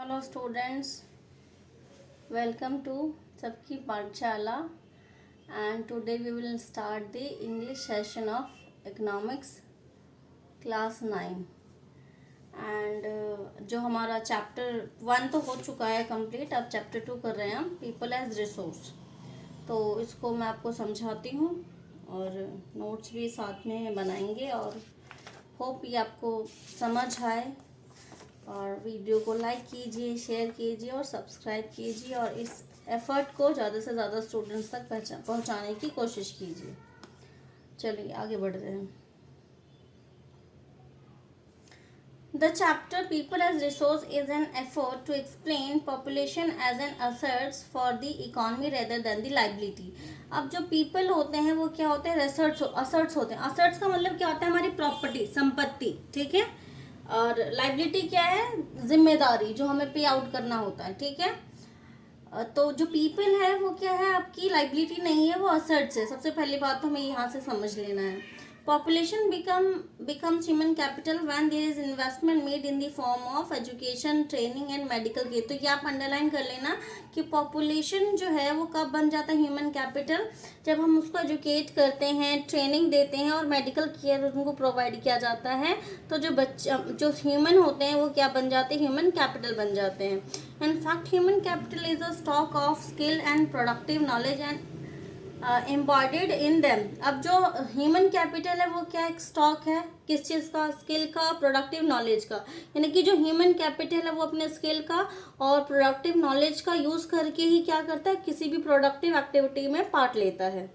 Hello students, welcome to Sabki Pathshala, and today we will start the English session of Economics class 9 and जो हमारा chapter 1 तो हो चुका है complete. अब चैप्टर 2 कर रहे हैं हम, पीपल एज रिसोर्स। तो इसको मैं आपको समझाती हूँ और नोट्स भी साथ में बनाएंगे और होप ये आपको समझ आए। और वीडियो को लाइक कीजिए, शेयर कीजिए और सब्सक्राइब कीजिए और इस एफर्ट को ज़्यादा से ज़्यादा स्टूडेंट्स तक पहुंचाने की कोशिश कीजिए। चलिए आगे बढ़ रहे हैं। The chapter people as resource is an effort to explain population as an assets for the economy rather than the liability. अब जो पीपल होते हैं वो क्या होते हैं? असर्ट्स होते हैं। असर्ट्स का मतलब क्या होता है? हमारी प्रॉपर्टी, संपत्ति, ठीक है। और लाइबिलिटी क्या है? जिम्मेदारी, जो हमें पे आउट करना होता है, ठीक है। तो जो पीपल है वो क्या है? आपकी लाइबिलिटी नहीं है, वो असर्ट्स है। सबसे पहली बात तो हमें यहाँ से समझ लेना है। Population becomes human capital when there is investment made in the form of education, training and medical care। तो ये आप अंडरलाइन कर लेना कि पॉपुलेशन जो है वो कब बन जाता है ह्यूमन कैपिटल? जब हम उसको एजुकेट करते हैं, ट्रेनिंग देते हैं और मेडिकल केयर उनको प्रोवाइड किया जाता है। तो जो ह्यूमन होते हैं वो क्या बन जाते हैं? ह्यूमन कैपिटल बन जाते हैं। In fact, human capital is a stock of skill and productive knowledge and embodied in them। अब जो ह्यूमन कैपिटल है वो क्या? एक स्टॉक है, किस चीज़ का? स्किल का, प्रोडक्टिव नॉलेज का। यानी कि जो ह्यूमन कैपिटल है वो अपने स्किल का और प्रोडक्टिव नॉलेज का यूज़ करके ही क्या करता है? किसी भी प्रोडक्टिव एक्टिविटी में पार्ट लेता है।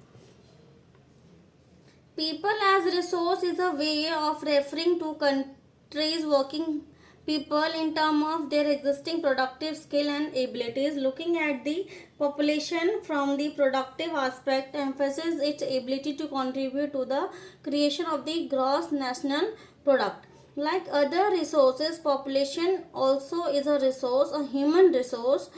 People as resource is a way of referring to countries working people in terms of their existing productive skill and abilities. Looking at the population from the productive aspect emphasizes its ability to contribute to the creation of the gross national product. Like other resources, population also is a resource, a human resource,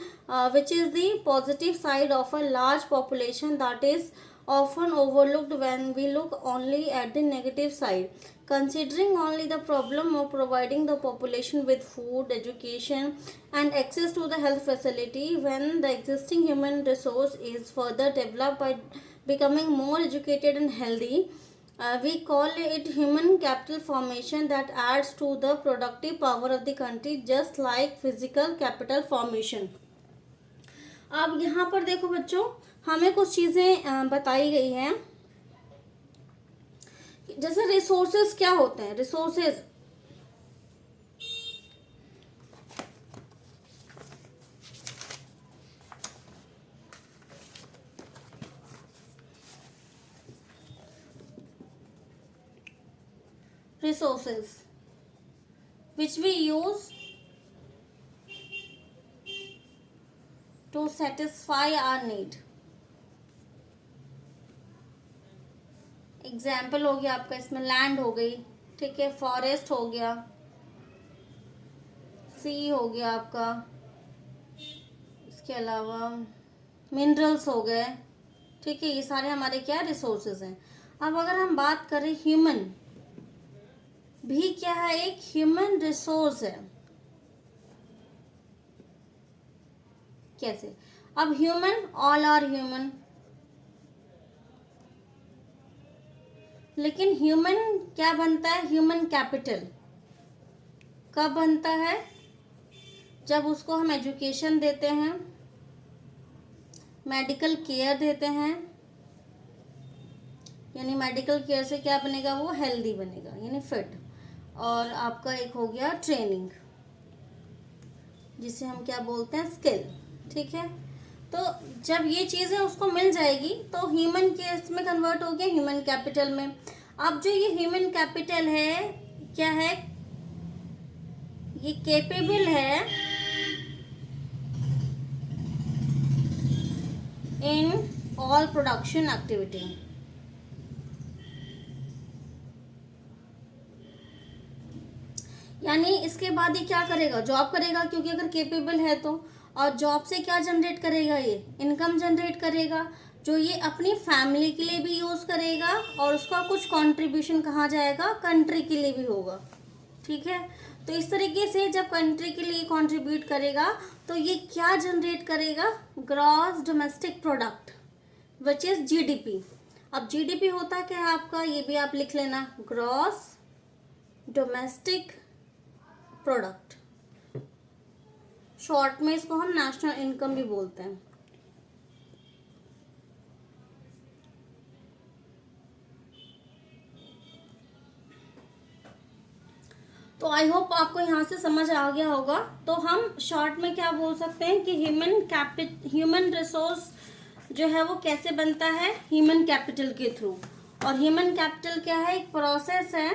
which is the positive side of a large population that is often overlooked when we look only at the negative side. Considering only the problem of providing the population with food, education and access to the health facility, when the existing human resource is further developed by becoming more educated and healthy, we call it human capital formation that adds to the productive power of the country, just like physical capital formation। अब यहाँ पर देखो बच्चों, हमें कुछ चीज़ें बताई गई हैं। जैसे रिसोर्सेज क्या होते हैं? Resources which we use to satisfy our need। Example हो गया आपका, इसमें लैंड हो गई, ठीक है, फॉरेस्ट हो गया, सी हो गया आपका, इसके अलावा मिनरल्स हो गए, ठीक है। ये सारे हमारे क्या रिसोर्सेज हैं। अब अगर हम बात करें, ह्यूमन भी क्या है? एक ह्यूमन रिसोर्स है। कैसे? अब ह्यूमन, ऑल आर ह्यूमन, लेकिन ह्यूमन क्या बनता है? ह्यूमन कैपिटल कब बनता है? जब उसको हम एजुकेशन देते हैं, मेडिकल केयर देते हैं। यानी मेडिकल केयर से क्या बनेगा? वो हेल्दी बनेगा, यानी फिट। और आपका एक हो गया ट्रेनिंग, जिसे हम क्या बोलते हैं? स्किल, ठीक है। तो जब ये चीज़ें उसको मिल जाएगी तो ह्यूमन के इसमें कन्वर्ट हो गया ह्यूमन कैपिटल में। अब जो ये ह्यूमन कैपिटल है क्या है? ये कैपेबल है इन ऑल प्रोडक्शन एक्टिविटी। यानी इसके बाद ये क्या करेगा? जॉब करेगा, क्योंकि अगर कैपेबल है तो। और जॉब से क्या जनरेट करेगा? ये इनकम जनरेट करेगा, जो ये अपनी फैमिली के लिए भी यूज़ करेगा और उसका कुछ कंट्रीब्यूशन कहाँ जाएगा? कंट्री के लिए भी होगा। ठीक है। तो इस तरीके से जब कंट्री के लिए कंट्रीब्यूट करेगा तो ये क्या जनरेट करेगा, gross domestic product which is GDP. अब जीडीपी होता क्या है आपका, ये भी आप लिख लेना, ग्रॉस डोमेस्टिक प्रोडक्ट, शॉर्ट में इसको हम नेशनल इनकम भी बोलते हैं। तो आई होप आपको यहाँ से समझ आ गया होगा। तो हम शॉर्ट में क्या बोल सकते हैं कि ह्यूमन रिसोर्स जो है वो कैसे बनता है, ह्यूमन कैपिटल के थ्रू। और ह्यूमन कैपिटल क्या है, एक प्रोसेस है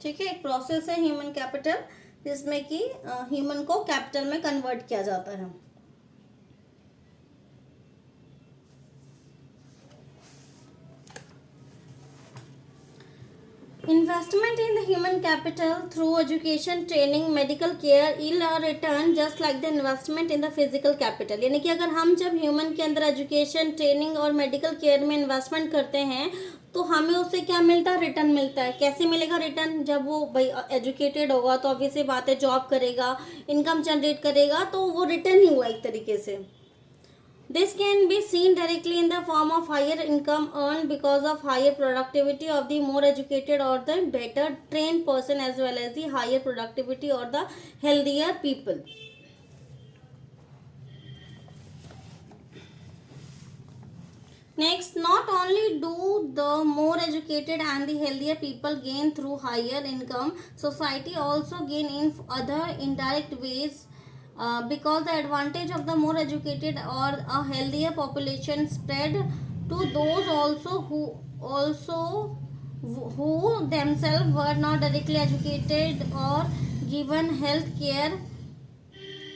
ठीक है, एक प्रोसेस है ह्यूमन कैपिटल, जिसमें कि ह्यूमन को कैपिटल में कन्वर्ट किया जाता है। Investment in the human capital through education, training, medical care yield a return just like the investment in the physical capital। यानी कि अगर हम जब ह्यूमन के अंदर एजुकेशन, ट्रेनिंग और मेडिकल केयर में इन्वेस्टमेंट करते हैं तो हमें उससे क्या मिलता है, रिटर्न मिलता है। कैसे मिलेगा रिटर्न, जब वो भाई एजुकेटेड होगा तो ऑब्वियसली बात है, जॉब करेगा, इनकम जनरेट करेगा, तो वो रिटर्न ही हुआ एक तरीके से। This can be seen directly in the form of higher income earned because of higher productivity of the more educated or the better trained person, as well as the higher productivity or the healthier people. Next, not only do the more educated and the healthier people gain through higher income, society also gain in other indirect ways, because the advantage of the more educated or a healthier population spread to those who themselves were not directly educated or given health care.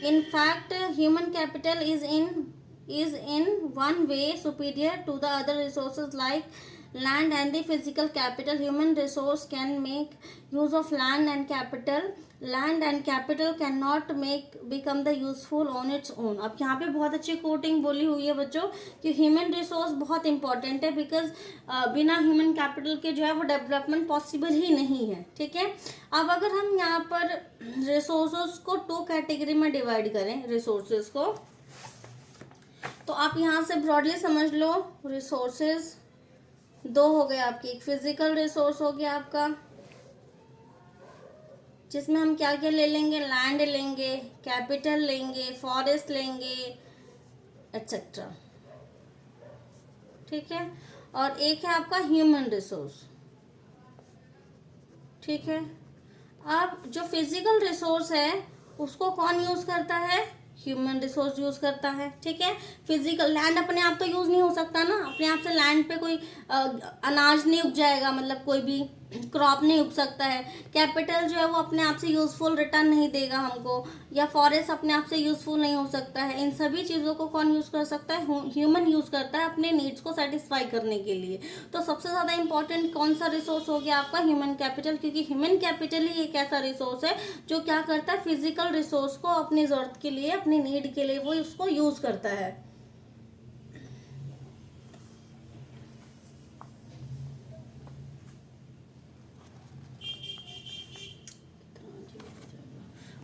In fact, human capital is in one way superior to the other resources like land and the physical capital. Human resource can make use of land and capital. Land and capital cannot make become the useful on its own। अब यहाँ पे बहुत अच्छी coating बोली हुई है बच्चों कि ह्यूमन रिसोर्स बहुत इंपॉर्टेंट है, बिकॉज बिना ह्यूमन कैपिटल के जो है वो डेवलपमेंट पॉसिबल ही नहीं है। ठीक है, अब अगर हम यहाँ पर रिसोर्सेज को 2 कैटेगरी में डिवाइड करें रिसोर्सेज को, तो आप यहाँ से ब्रॉडली समझ लो, रिसोर्सेज 2 हो गए आपकी। एक फिजिकल रिसोर्स हो गया आपका, जिसमें हम क्या क्या ले लेंगे, लैंड लेंगे, कैपिटल लेंगे, फॉरेस्ट लेंगे, एटसेट्रा। ठीक है, और एक है आपका ह्यूमन रिसोर्स। ठीक है, अब जो फिजिकल रिसोर्स है उसको कौन यूज करता है, ह्यूमन रिसोर्स यूज करता है। ठीक है, फिजिकल लैंड अपने आप तो यूज नहीं हो सकता ना, अपने आप से लैंड पे कोई अनाज नहीं उग जाएगा, मतलब कोई भी क्रॉप नहीं उग सकता है। कैपिटल जो है वो अपने आप से यूजफुल रिटर्न नहीं देगा हमको, या फॉरेस्ट अपने आप से यूजफुल नहीं हो सकता है। इन सभी चीज़ों को कौन यूज कर सकता है, ह्यूमन यूज करता है अपने नीड्स को सेटिस्फाई करने के लिए। तो सबसे ज़्यादा इंपॉर्टेंट कौन सा रिसोर्स हो गया आपका, ह्यूमन कैपिटल, क्योंकि ह्यूमन कैपिटल ही एक ऐसा रिसोर्स है जो क्या करता है, फिजिकल रिसोर्स को अपनी ज़रूरत के लिए, अपनी नीड के लिए वो उसको यूज करता है।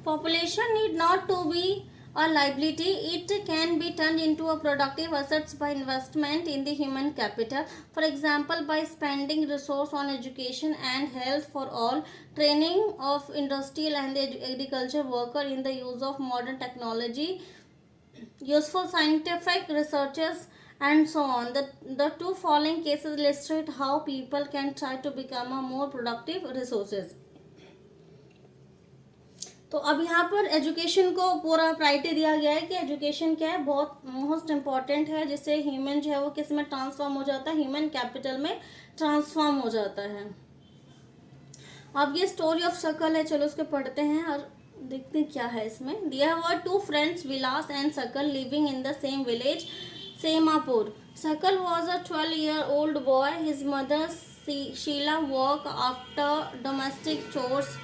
Population need not to be a liability. It can be turned into a productive assets by investment in the human capital. For example, by spending resource on education and health for all, training of industrial and agriculture worker in the use of modern technology, useful scientific researches, and so on. The 2 following cases illustrate how people can try to become a more productive resources. तो अब यहाँ पर education को पूरा priority दिया गया है कि एजुकेशन क्या है, बहुत मोस्ट इम्पॉर्टेंट है, जिससे ह्यूमन जो है वो किस में ट्रांसफॉर्म हो जाता है, ह्यूमन कैपिटल में ट्रांसफॉर्म हो जाता है। अब ये स्टोरी ऑफ सकल है, चलो उसके पढ़ते हैं और देखते हैं क्या है इसमें। There were 2 friends, Vilas and Sakal, living in the same village, Semapur. Sakal was a 12-year-old boy. His mother Sheela work after domestic chores.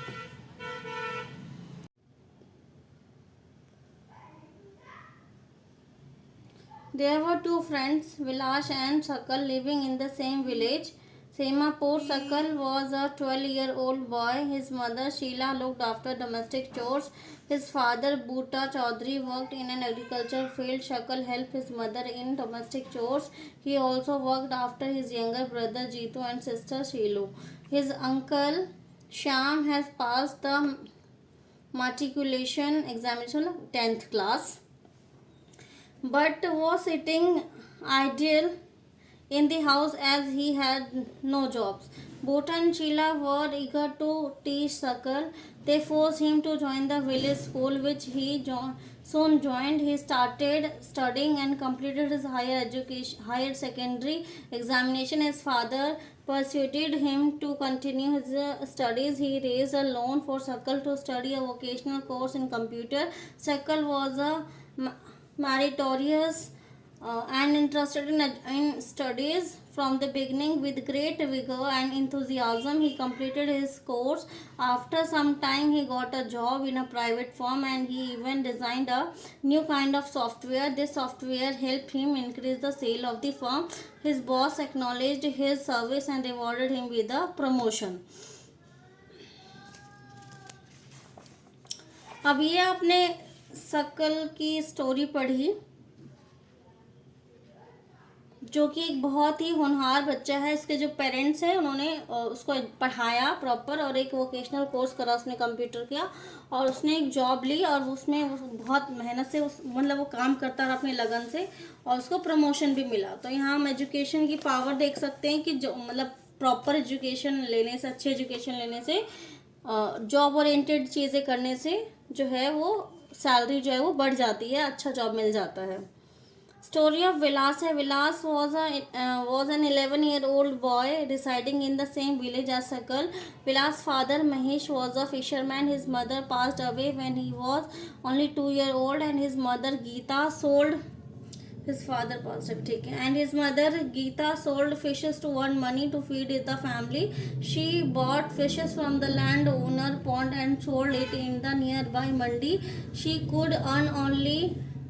There were two friends, Vilash and Sakal, living in the same village. Semapur. Sakal was a 12-year-old boy. His mother Sheila looked after domestic chores. His father Bhutta Chaudhary worked in an agricultural field. Sakal helped his mother in domestic chores. He also worked after his younger brother Jeetu and sister Sheelu. His uncle Shyam has passed the matriculation examination 10th class, but was sitting idle in the house as he had no jobs. Bhutta and Sheila were eager to teach Sakal. They forced him to join the village school, which he soon joined. He started studying and completed his higher secondary examination. His father persuaded him to continue his studies. He raised a loan for Sakal to study a vocational course in computer. Sakal was a meritorious and interested in studies from the beginning. With great vigor and enthusiasm, he completed his course. After some time, he got a job in a private firm, and he even designed a new kind of software. This software helped him increase the sale of the firm. His boss acknowledged his service and rewarded him with a promotion. अब ये आपने सकल की story पढ़ी, जो कि एक बहुत ही होनहार बच्चा है. इसके जो पेरेंट्स हैं उन्होंने उसको पढ़ाया प्रॉपर और एक वोकेशनल कोर्स करा, उसने कंप्यूटर किया और उसने एक जॉब ली और उसमें बहुत मेहनत से मतलब वो काम करता रहा अपनी लगन से और उसको प्रमोशन भी मिला. तो यहाँ हम एजुकेशन की पावर देख सकते हैं कि जो मतलब प्रॉपर एजुकेशन लेने से, अच्छी एजुकेशन लेने से, जॉब ओरिएंटेड चीज़ें करने से जो है वो सैलरी जो है वो बढ़ जाती है, अच्छा जॉब मिल जाता है. Story of Vilas है. Vilas was an 11-year-old boy residing in the same village as Sakal. Vilas' father Mahesh was a fisherman. His mother passed away when he was only 2 years old, and his mother Geeta sold his father passed away, ठीक है, and his mother Geeta sold fishes to earn money to feed the family. She bought fishes from the landowner pond and sold it in the nearby mandi. She could earn only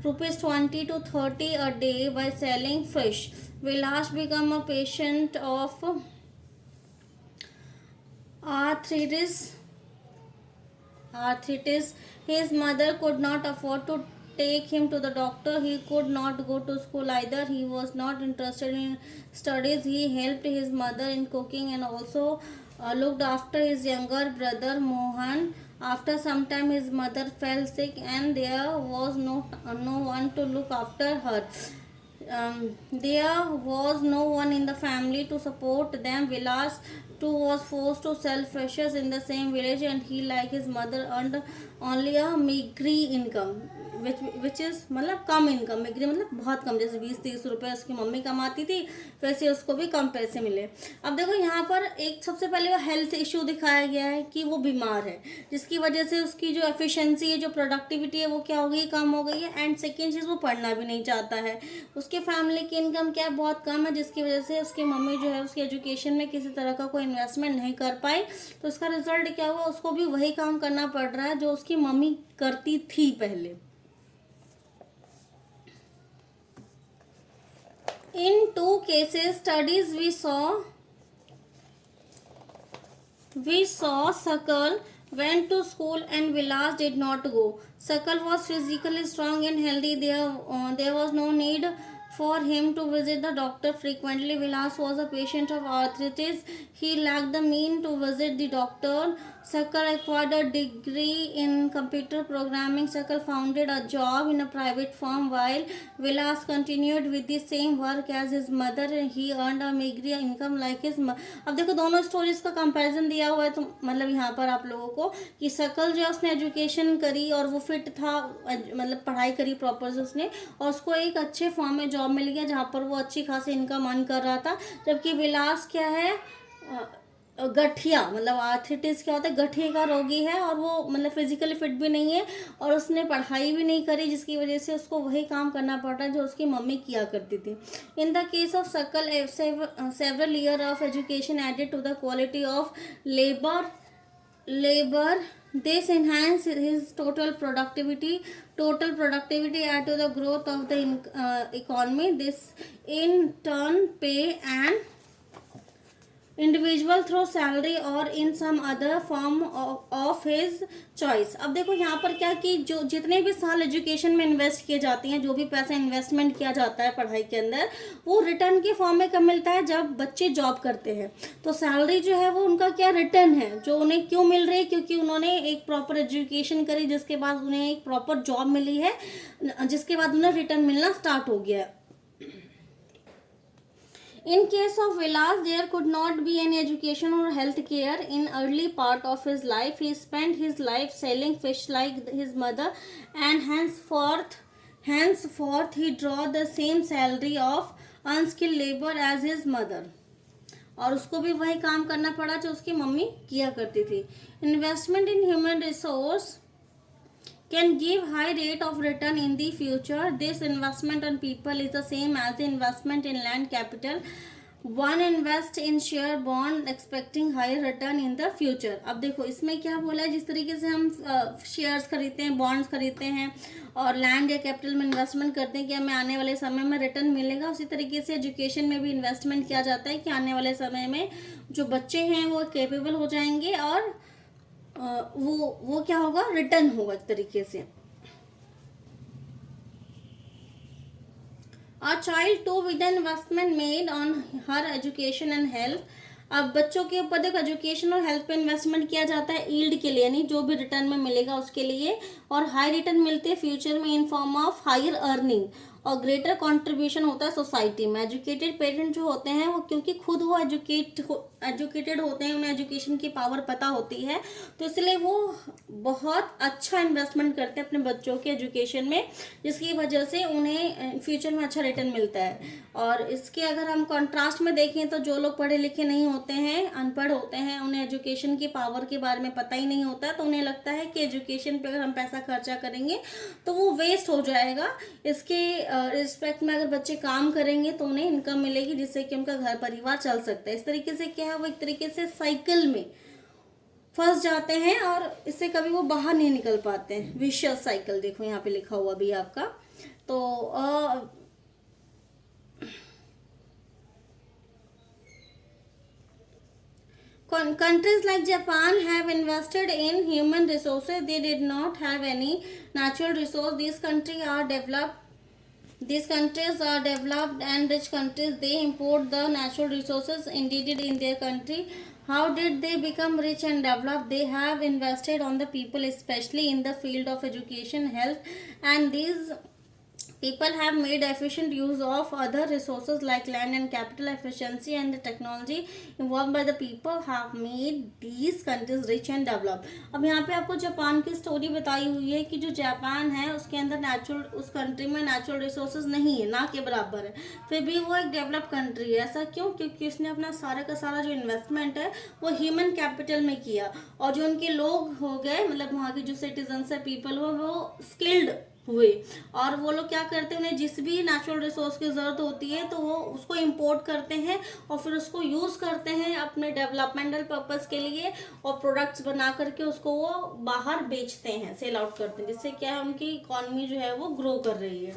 ₹20 to ₹30 a day by selling fish. Vilas became a patient of arthritis. His mother could not afford to take him to the doctor. He could not go to school either. He was not interested in studies. He helped his mother in cooking and also looked after his younger brother Mohan. After some time, his mother fell sick and there was no one to look after her. There was no one in the family to support them. Vilas too was forced to sell fishes in the same village, and he, like his mother, earned only a meagre income, which is मतलब कम income. मेगरी मतलब बहुत कम, जैसे 20-30 रुपये उसकी mummy कमाती थी वैसे उसको भी कम पैसे मिले. अब देखो यहाँ पर एक सबसे पहले वो हेल्थ इशू दिखाया गया है कि वो बीमार है, जिसकी वजह से उसकी जो एफिशिएंसी है, जो प्रोडक्टिविटी है, वो क्या हो गई, कम हो गई है. एंड सेकेंड चीज़, वो पढ़ना भी नहीं चाहता है. उसके फैमिली की इनकम क्या है, बहुत कम है, जिसकी वजह से उसकी मम्मी जो है उसकी एजुकेशन में किसी तरह का कोई इन्वेस्टमेंट नहीं कर पाई. तो उसका रिजल्ट क्या हुआ, उसको भी वही काम करना पड़ रहा है जो उसकी मम्मी करती थी पहले. In two cases studies we saw Sakal went to school and Vilas did not go. Sakal was physically strong and healthy. There was no need for him to visit the doctor frequently. Vilas was a patient of arthritis. He lacked the means to visit the doctor. Sakal acquired a degree in computer programming. Sakal founded a job in a private firm while Vilas continued with the same work as his mother. He earned a meager income like his mother. अब देखो दोनों stories का comparison दिया हुआ है, तो मतलब यहाँ पर आप लोगों को कि सकल जो है उसने एजुकेशन करी और वो फिट था, मतलब पढ़ाई करी प्रॉपर से उसने, और उसको एक अच्छे फॉर्म में जॉब मिल गया जहाँ पर वो अच्छी खासी इनकम अर्न कर रहा था. जबकि विलास क्या है, गठिया मतलब आर्थराइटिस क्या होता है, गठिया का रोगी है और वो मतलब फिजिकली फिट भी नहीं है और उसने पढ़ाई भी नहीं करी, जिसकी वजह से उसको वही काम करना पड़ रहा है जो उसकी मम्मी किया करती थी. In the case of Sakal, several year of education added to the quality of labour This enhance his total productivity add to the growth of the economy. This in turn pay an individual through salary और in some other form of his choice. अब देखो यहाँ पर क्या कि जो जितने भी साल एजुकेशन में इन्वेस्ट किए जाते हैं, जो भी पैसा इन्वेस्टमेंट किया जाता है पढ़ाई के अंदर, वो रिटर्न के फॉर्म में कब मिलता है? जब बच्चे जॉब करते हैं। तो सैलरी जो है वो उनका क्या रिटर्न है, जो उन्हें क्यों मिल रही है? क्योंकि उन्होंने एक प्रॉपर एजुकेशन करी, जिसके बाद उन्हें एक प्रॉपर जॉब मिली है, जिसके बाद उन्हें रिटर्न मिलना स्टार्ट हो गया है। In case of Vilas, there could not be any education or health care in early part of his life. He spent his life selling fish like his mother, and henceforth he draw the same salary of unskilled labor as his mother. और उसको भी वही काम करना पड़ा जो उसकी mummy किया करती थी। Investment in human resource can give high rate of return in the future. This investment on people is the same as the investment in land capital. One invest in share bond expecting higher return in the future. अब देखो इसमें क्या बोला है, जिस तरीके से हम शेयर्स खरीदते हैं, बॉन्ड्स खरीदते हैं और लैंड या कैपिटल में इन्वेस्टमेंट करते हैं कि हमें आने वाले समय में रिटर्न मिलेगा, उसी तरीके से एजुकेशन में भी इन्वेस्टमेंट किया जाता है कि आने वाले समय में जो बच्चे हैं वो कैपेबल हो जाएंगे और वो क्या होगा, रिटर्न होगा एक तरीके से। A child too with an investment made on her education and health. अब बच्चों के ऊपर देखो एजुकेशन और हेल्थ पे इन्वेस्टमेंट किया जाता है ईल्ड के लिए, यानी जो भी रिटर्न में मिलेगा उसके लिए, और हाई रिटर्न मिलते हैं फ्यूचर में in form of higher earning, और ग्रेटर कंट्रीब्यूशन होता है सोसाइटी में। एजुकेटेड पेरेंट जो होते हैं वो क्योंकि खुद वो एजुकेटेड होते हैं, उन्हें एजुकेशन की पावर पता होती है, तो इसलिए वो बहुत अच्छा इन्वेस्टमेंट करते हैं अपने बच्चों के एजुकेशन में, जिसकी वजह से उन्हें फ्यूचर में अच्छा रिटर्न मिलता है। और इसके अगर हम कॉन्ट्रास्ट में देखें तो जो लोग पढ़े लिखे नहीं होते हैं, अनपढ़ होते हैं, उन्हें एजुकेशन की पावर के बारे में पता ही नहीं होता, तो उन्हें लगता है कि एजुकेशन पे अगर हम पैसा खर्चा करेंगे तो वो वेस्ट हो जाएगा। इसके रिस्पेक्ट में अगर बच्चे काम करेंगे तो उन्हें इनकम मिलेगी, जिससे कि उनका घर परिवार चल सकता है। इस तरीके से क्या है, वो एक तरीके से साइकिल में फंस जाते हैं और इससे कभी वो बाहर नहीं निकल पाते हैं। विशियस साइकिल देखो यहाँ पे लिखा हुआ भी आपका। तो countries like Japan have invested in human resources. They did not have any natural resource. These countries are developed and rich countries. They import the natural resources needed in their country. How did they become rich and developed? They have invested on the people, especially in the field of education, health, and these people have made efficient use of other resources like land and capital. Efficiency and the technology involved by the people have made these countries rich and developed. अब यहाँ पे आपको Japan की story बताई हुई है कि जो जापान है उसके अंदर उस कंट्री में नेचुरल रिसोर्सेज नहीं है, ना के बराबर है, फिर भी वो एक डेवलप कंट्री है। ऐसा क्यों? क्योंकि उसने अपना सारा का सारा जो इन्वेस्टमेंट है वो ह्यूमन कैपिटल में किया, और जो उनके लोग हो गए, मतलब वहाँ के जो सिटीजन्स है, पीपल हुए, वो स्किल्ड हुए, और वो लोग क्या करते हैं, उन्हें जिस भी नेचुरल रिसोर्स की ज़रूरत होती है तो वो उसको इंपोर्ट करते हैं और फिर उसको यूज़ करते हैं अपने डेवलपमेंटल पर्पस के लिए, और प्रोडक्ट्स बना करके उसको वो बाहर बेचते हैं, सेल आउट करते हैं, जिससे क्या है उनकी इकॉनमी जो है वो ग्रो कर रही है।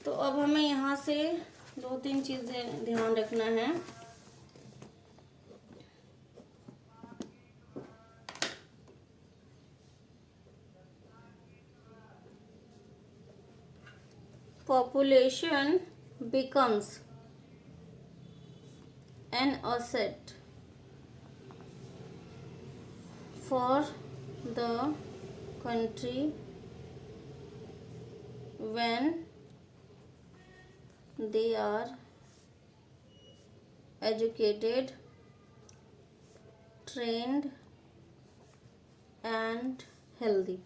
तो अब हमें यहाँ से 2-3 चीज़ें ध्यान रखना है। Population becomes an asset for the country when they are educated, trained and healthy.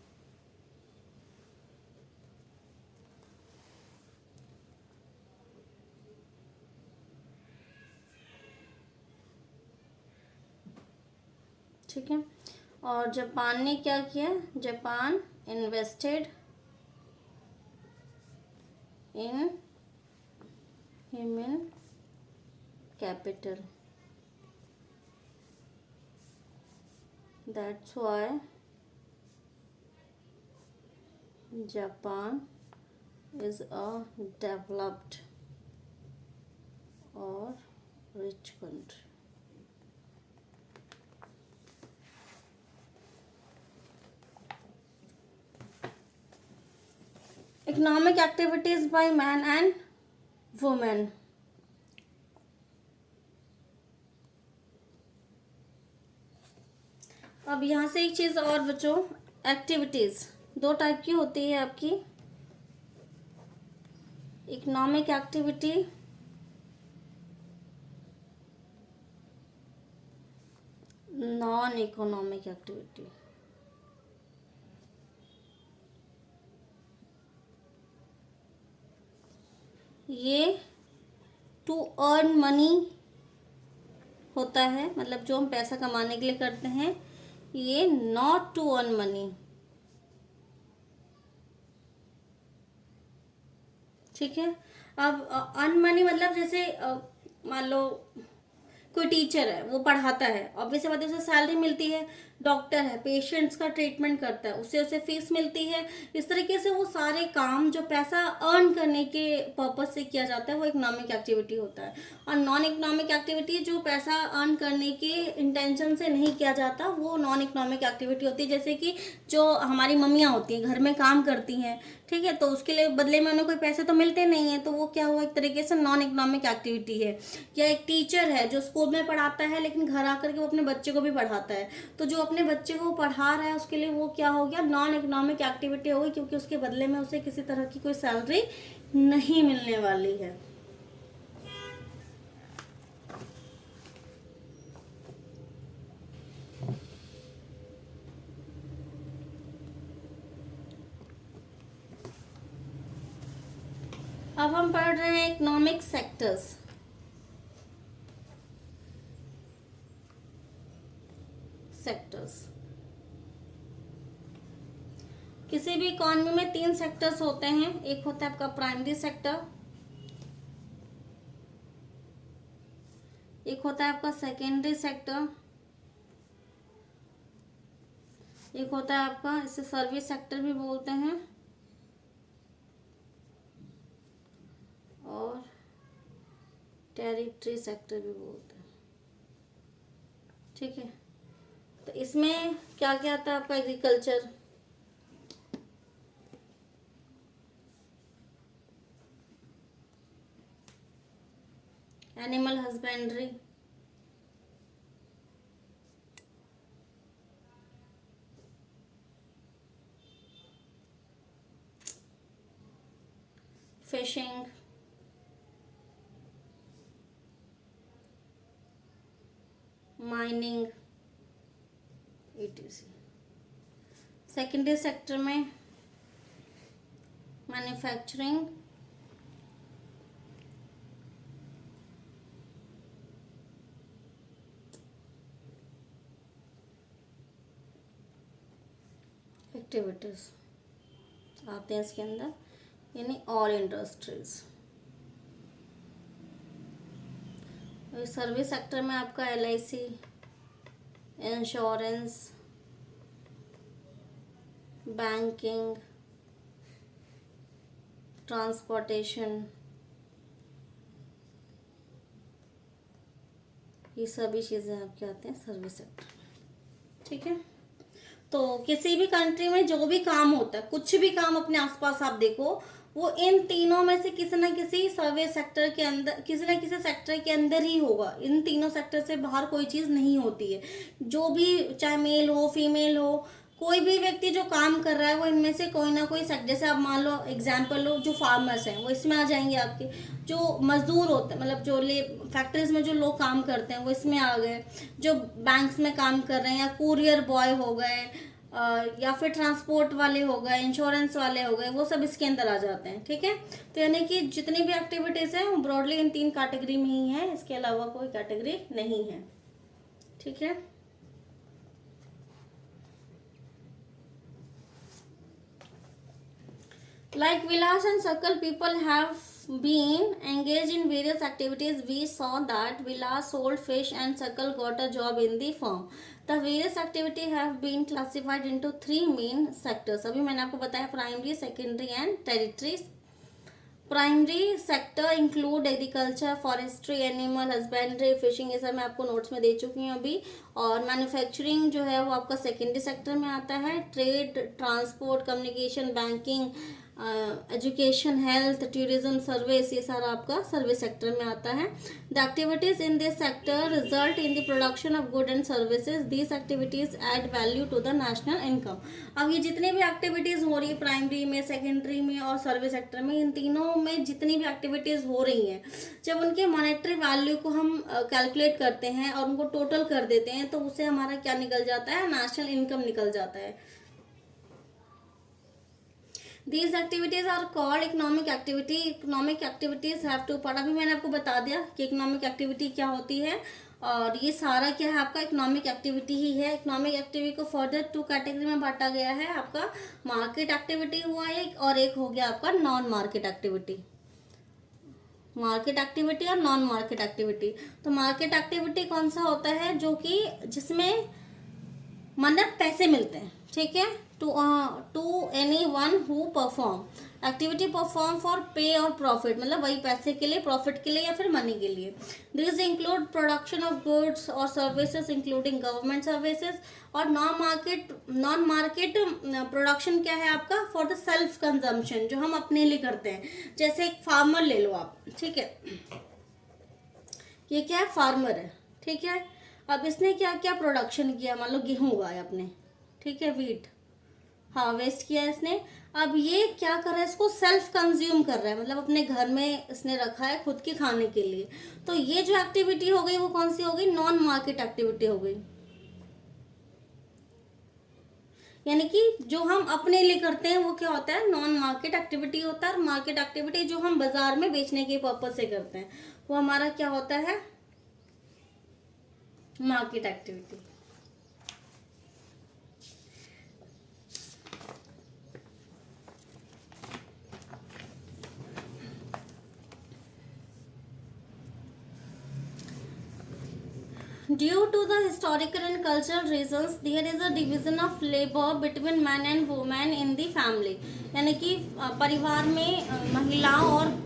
ठीक है, और जापान ने क्या किया? Japan invested in human capital, That's why Japan is a developed or rich country. Economic activities by man and women. अब यहाँ से एक चीज़ और बच्चों, एक्टिविटीज़ दो टाइप की होती है आपकी, economic activity non economic activity. ये टू अर्न मनी होता है, मतलब जो हम पैसा कमाने के लिए करते हैं, ये नॉट टू अर्न मनी। ठीक है। अब अर्न मनी मतलब जैसे मान लो कोई टीचर है, वो पढ़ाता है, ऑब्वियस बात है उसे सैलरी मिलती है। डॉक्टर है, पेशेंट्स का ट्रीटमेंट करता है, उससे उसे फीस मिलती है। इस तरीके से वो सारे काम जो पैसा अर्न करने के पर्पज से किया जाता है वो इकोनॉमिक एक्टिविटी होता है। और नॉन इकोनॉमिक एक्टिविटी जो पैसा अर्न करने के इंटेंशन से नहीं किया जाता, वो नॉन इकोनॉमिक एक्टिविटी होती है। जैसे कि जो हमारी मम्मियाँ होती हैं, घर में काम करती हैं, ठीक है, तो उसके लिए बदले में उन्हें कोई पैसे तो मिलते नहीं है, तो वो क्या हुआ, एक तरीके से नॉन इकोनॉमिक एक्टिविटी है। या एक टीचर है जो स्कूल में पढ़ाता है, लेकिन घर आकर के वो अपने बच्चे को भी पढ़ाता है, तो जो अपने बच्चे को पढ़ा रहा है उसके लिए वो क्या हो गया, नॉन इकोनॉमिक एक्टिविटी हो गई, क्योंकि उसके बदले में उसे किसी तरह की कोई सैलरी नहीं मिलने वाली है। अब हम पढ़ रहे हैं इकोनॉमिक सेक्टर्स। किसी भी इकोनॉमी में तीन सेक्टर्स होते हैं। एक होता है आपका प्राइमरी सेक्टर, एक होता है आपका सेकेंडरी सेक्टर, एक होता है आपका, इसे सर्विस सेक्टर भी बोलते हैं, और टेरिटरी सेक्टर भी बोलते हैं। ठीक है, तो इसमें क्या क्या आता है आपका, agriculture, animal husbandry, fishing, mining, etc। Secondary sector में मैन्युफैक्चरिंग, एक्टिविटीज आते हैं इसके अंदर, यानी ऑल इंडस्ट्रीज। सर्विस सेक्टर में आपका LIC, इंश्योरेंस, बैंकिंग, ट्रांसपोर्टेशन, ये सभी चीज़ें आपके आते हैं सर्विस सेक्टर में। ठीक है, तो किसी भी कंट्री में जो भी काम होता है, कुछ भी काम अपने आसपास आप देखो, वो इन तीनों में से किसी ना किसी सर्विस सेक्टर के अंदर, किसी ना किसी सेक्टर के अंदर ही होगा। इन तीनों सेक्टर से बाहर कोई चीज़ नहीं होती है। जो भी, चाहे मेल हो फीमेल हो, कोई भी व्यक्ति जो काम कर रहा है वो इनमें से कोई ना कोई सेक्टर, जैसे आप मान लो एग्जाम्पल लो, जो फार्मर्स हैं वो इसमें आ जाएंगे आपके, जो मजदूर होते हैं, मतलब जो फैक्ट्रीज में जो लोग काम करते हैं वो इसमें आ गए, जो बैंक्स में काम कर रहे हैं, या कुरियर बॉय हो गए, या फिर ट्रांसपोर्ट वाले हो गए, इंश्योरेंस वाले हो गए, वो सब इसके अंदर आ जाते हैं। ठीक है, तो यानी कि जितनी भी एक्टिविटीज़ हैं वो ब्रॉडली इन तीन कैटेगरी में ही है, इसके अलावा कोई कैटेगरी नहीं है। ठीक है, like Vilas and Sakal, people have been engaged in various activities, we saw that Vilas sold fish and Sakal got a job in the firm. The various activity have been classified into three main sectors. अभी मैंने आपको बताया primary, secondary and territory. Primary sector include agriculture, forestry, animal husbandry, fishing, ये सब मैं आपको notes में दे चुकी हूँ अभी. और मैन्युफैक्चरिंग जो है वो आपका सेकेंडरी सेक्टर में आता है. Trade, transport, communication, banking, education, health, tourism, service, ये सारा आपका सर्विस सेक्टर में आता है. The activities in this sector result in the production of good and services. These activities add value to the national income. अब ये जितनी भी एक्टिविटीज हो रही है प्राइमरी में, सेकेंडरी में और सर्विस सेक्टर में, इन तीनों में जितनी भी एक्टिविटीज हो रही हैं, जब उनके मॉनेटरी वैल्यू को हम कैलकुलेट करते हैं और उनको टोटल कर देते हैं तो उससे हमारा क्या निकल जाता है, नेशनल इनकम निकल जाता है. These activities are called economic activity. Economic activities have two part. अभी मैंने आपको बता दिया कि इकोनॉमिक एक्टिविटी क्या होती है और ये सारा क्या है आपका इकोनॉमिक एक्टिविटी ही है. इकोनॉमिक एक्टिविटी को फर्दर टू कैटेगरी में बांटा गया है. आपका मार्केट एक्टिविटी हुआ एक और एक हो गया आपका non market activity. Market activity और नॉन मार्केट एक्टिविटी. तो मार्केट एक्टिविटी कौन सा होता है, जो कि जिसमें मतलब पैसे मिलते हैं, ठीक है, to anyone who perform activity, perform for pay और प्रॉफिट, मतलब वही पैसे के लिए, प्रॉफिट के लिए या फिर मनी के लिए. This include production of goods और सर्विसेज इंक्लूडिंग गवर्नमेंट सर्विसेज. और नॉन मार्केट प्रोडक्शन क्या है आपका, फॉर द सेल्फ कंजम्पशन, जो हम अपने लिए करते हैं. जैसे एक फार्मर ले लो आप, ठीक है, ये क्या है, फार्मर है, ठीक है. अब इसने क्या क्या प्रोडक्शन किया, मान लो गेहूं उगाया अपने, ठीक है, वीट हार्वेस्ट किया इसने. अब ये क्या कर रहा है, इसको सेल्फ कंज्यूम कर रहा है, मतलब अपने घर में इसने रखा है खुद के खाने के लिए. तो ये जो एक्टिविटी हो गई वो कौन सी हो गई, नॉन मार्केट एक्टिविटी हो गई. यानी कि जो हम अपने लिए करते हैं वो क्या होता है, नॉन मार्केट एक्टिविटी होता है. और मार्केट एक्टिविटी जो हम बाजार में बेचने के पर्पज से करते हैं वो हमारा क्या होता है, market activity. Due to the historical and cultural reasons, there is a division of labor between men and women in the family. यानी कि परिवार में महिलाओं और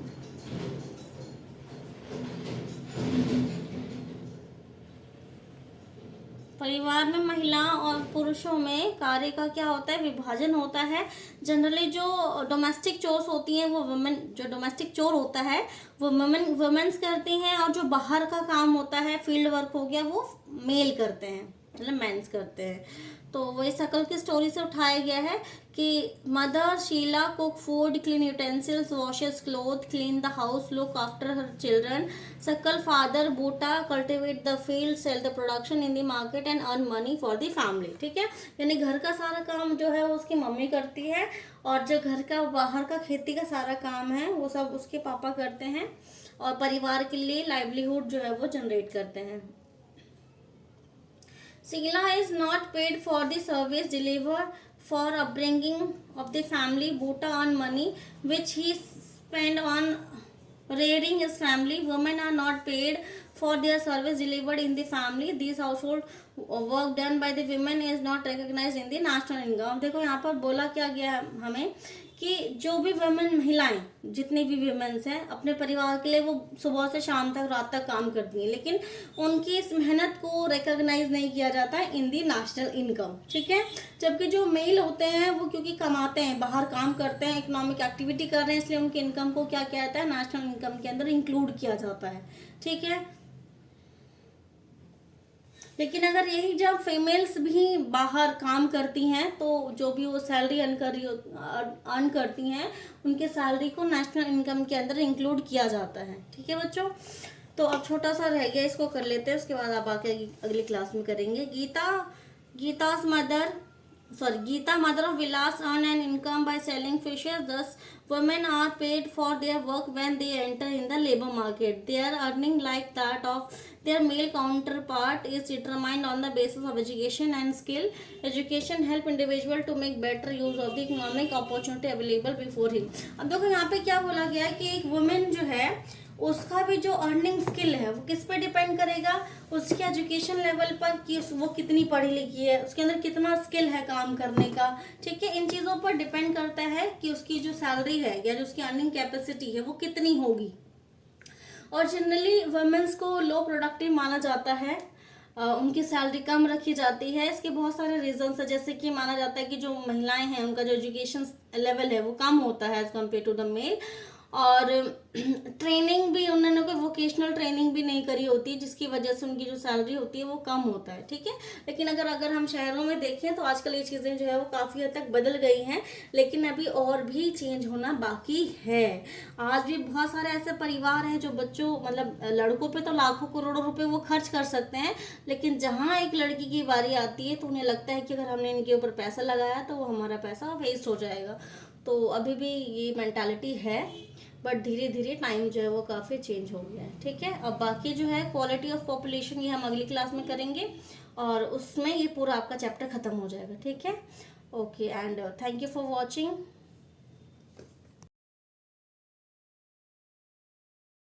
परिवार में महिलाओं और पुरुषों में कार्य का क्या होता है, विभाजन होता है. जनरली जो डोमेस्टिक चोर्स होती हैं वो वुमेन, जो डोमेस्टिक चोर होता है वो वुमेन्स करती हैं, और जो बाहर का काम होता है, फील्ड वर्क हो गया, वो मेल करते हैं, मतलब मेंस करते हैं. तो वही सकल की स्टोरी से उठाया गया है कि mother Sheela cook food, clean utensils, washes cloth, clean the house, look after her children. Sakal father Buta cultivate the field, sell the production in the market and earn money for the family. ठीक है, यानी घर का सारा काम जो है वो उसकी मम्मी करती है, और जो घर का बाहर का खेती का सारा काम है वो सब उसके पापा करते हैं, और परिवार के लिए लाइवलीहुड जो है वो जनरेट करते हैं. Sheila is not paid for the service delivered for upbringing of the family. Bhutta earn money which he spend on rearing his family. Women are not paid for their service delivered in the family. This household work done by the women is not recognized in the national income. देखो यहाँ पर बोला क्या गया है हमें कि जो भी वुमेन, महिलाएं जितनी भी वुमेन्स हैं अपने परिवार के लिए वो सुबह से शाम तक, रात तक काम करती हैं, लेकिन उनकी इस मेहनत को रिकॉग्नाइज नहीं किया जाता है इन दी नेशनल इनकम. ठीक है, जबकि जो मेल होते हैं वो क्योंकि कमाते हैं, बाहर काम करते हैं, इकोनॉमिक एक्टिविटी कर रहे हैं, इसलिए उनकी इनकम को क्या किया जाता है, नेशनल इनकम के अंदर इंक्लूड किया जाता है. ठीक है, लेकिन अगर यही जब फीमेल्स भी बाहर काम करती हैं तो जो भी वो सैलरी अर्न करती हैं उनके सैलरी को नेशनल इनकम के अंदर इंक्लूड किया जाता है. ठीक है बच्चों, तो अब छोटा सा रह गया, इसको कर लेते हैं, उसके बाद आप आके अगली क्लास में करेंगे. गीता's mother sorry, Geeta, mother of Vilas, earn an income by selling fishes. Thus, women are paid for their work when they enter in the labor market. Their earning, like that of their male counterpart, is determined on the basis of education and skill. Education help individual to make better use of the economic opportunity available before him. अब देखो यहाँ पे क्या बोला गया है कि एक वुमेन जो है उसका भी जो अर्निंग स्किल है वो किस पे डिपेंड करेगा, उसके एजुकेशन लेवल पर कि वो कितनी पढ़ी लिखी है, उसके अंदर कितना स्किल है काम करने का, ठीक है। इन चीज़ों पर डिपेंड करता है कि उसकी जो सैलरी है या जो उसकी अर्निंग कैपेसिटी है वो कितनी होगी। और जनरली वुमेन्स को लो प्रोडक्टिव माना जाता है, उनकी सैलरी कम रखी जाती है। इसके बहुत सारे रीजंस है, जैसे कि माना जाता है कि जो महिलाएं हैं उनका जो एजुकेशन लेवल है वो कम होता है as compare to the male, और ट्रेनिंग भी उन्होंने कोई वोकेशनल ट्रेनिंग भी नहीं करी होती, जिसकी वजह से उनकी जो सैलरी होती है वो कम होता है, ठीक है। लेकिन अगर हम शहरों में देखें तो आजकल ये चीज़ें जो है वो काफ़ी हद तक बदल गई हैं, लेकिन अभी और भी चेंज होना बाकी है। आज भी बहुत सारे ऐसे परिवार हैं जो बच्चों मतलब लड़कों पे तो लाखों करोड़ों रुपए वो खर्च कर सकते हैं, लेकिन जहाँ एक लड़की की बारी आती है तो उन्हें लगता है कि अगर हमने इनके ऊपर पैसा लगाया तो वो हमारा पैसा वेस्ट हो जाएगा। तो अभी भी ये मेंटालिटी है, बट धीरे धीरे टाइम जो है वो काफ़ी चेंज हो गया है, ठीक है। अब बाकी जो है क्वालिटी ऑफ पॉपुलेशन ये हम अगली क्लास में करेंगे, और उसमें ये पूरा आपका चैप्टर ख़त्म हो जाएगा, ठीक है। Okay, and thank you for watching.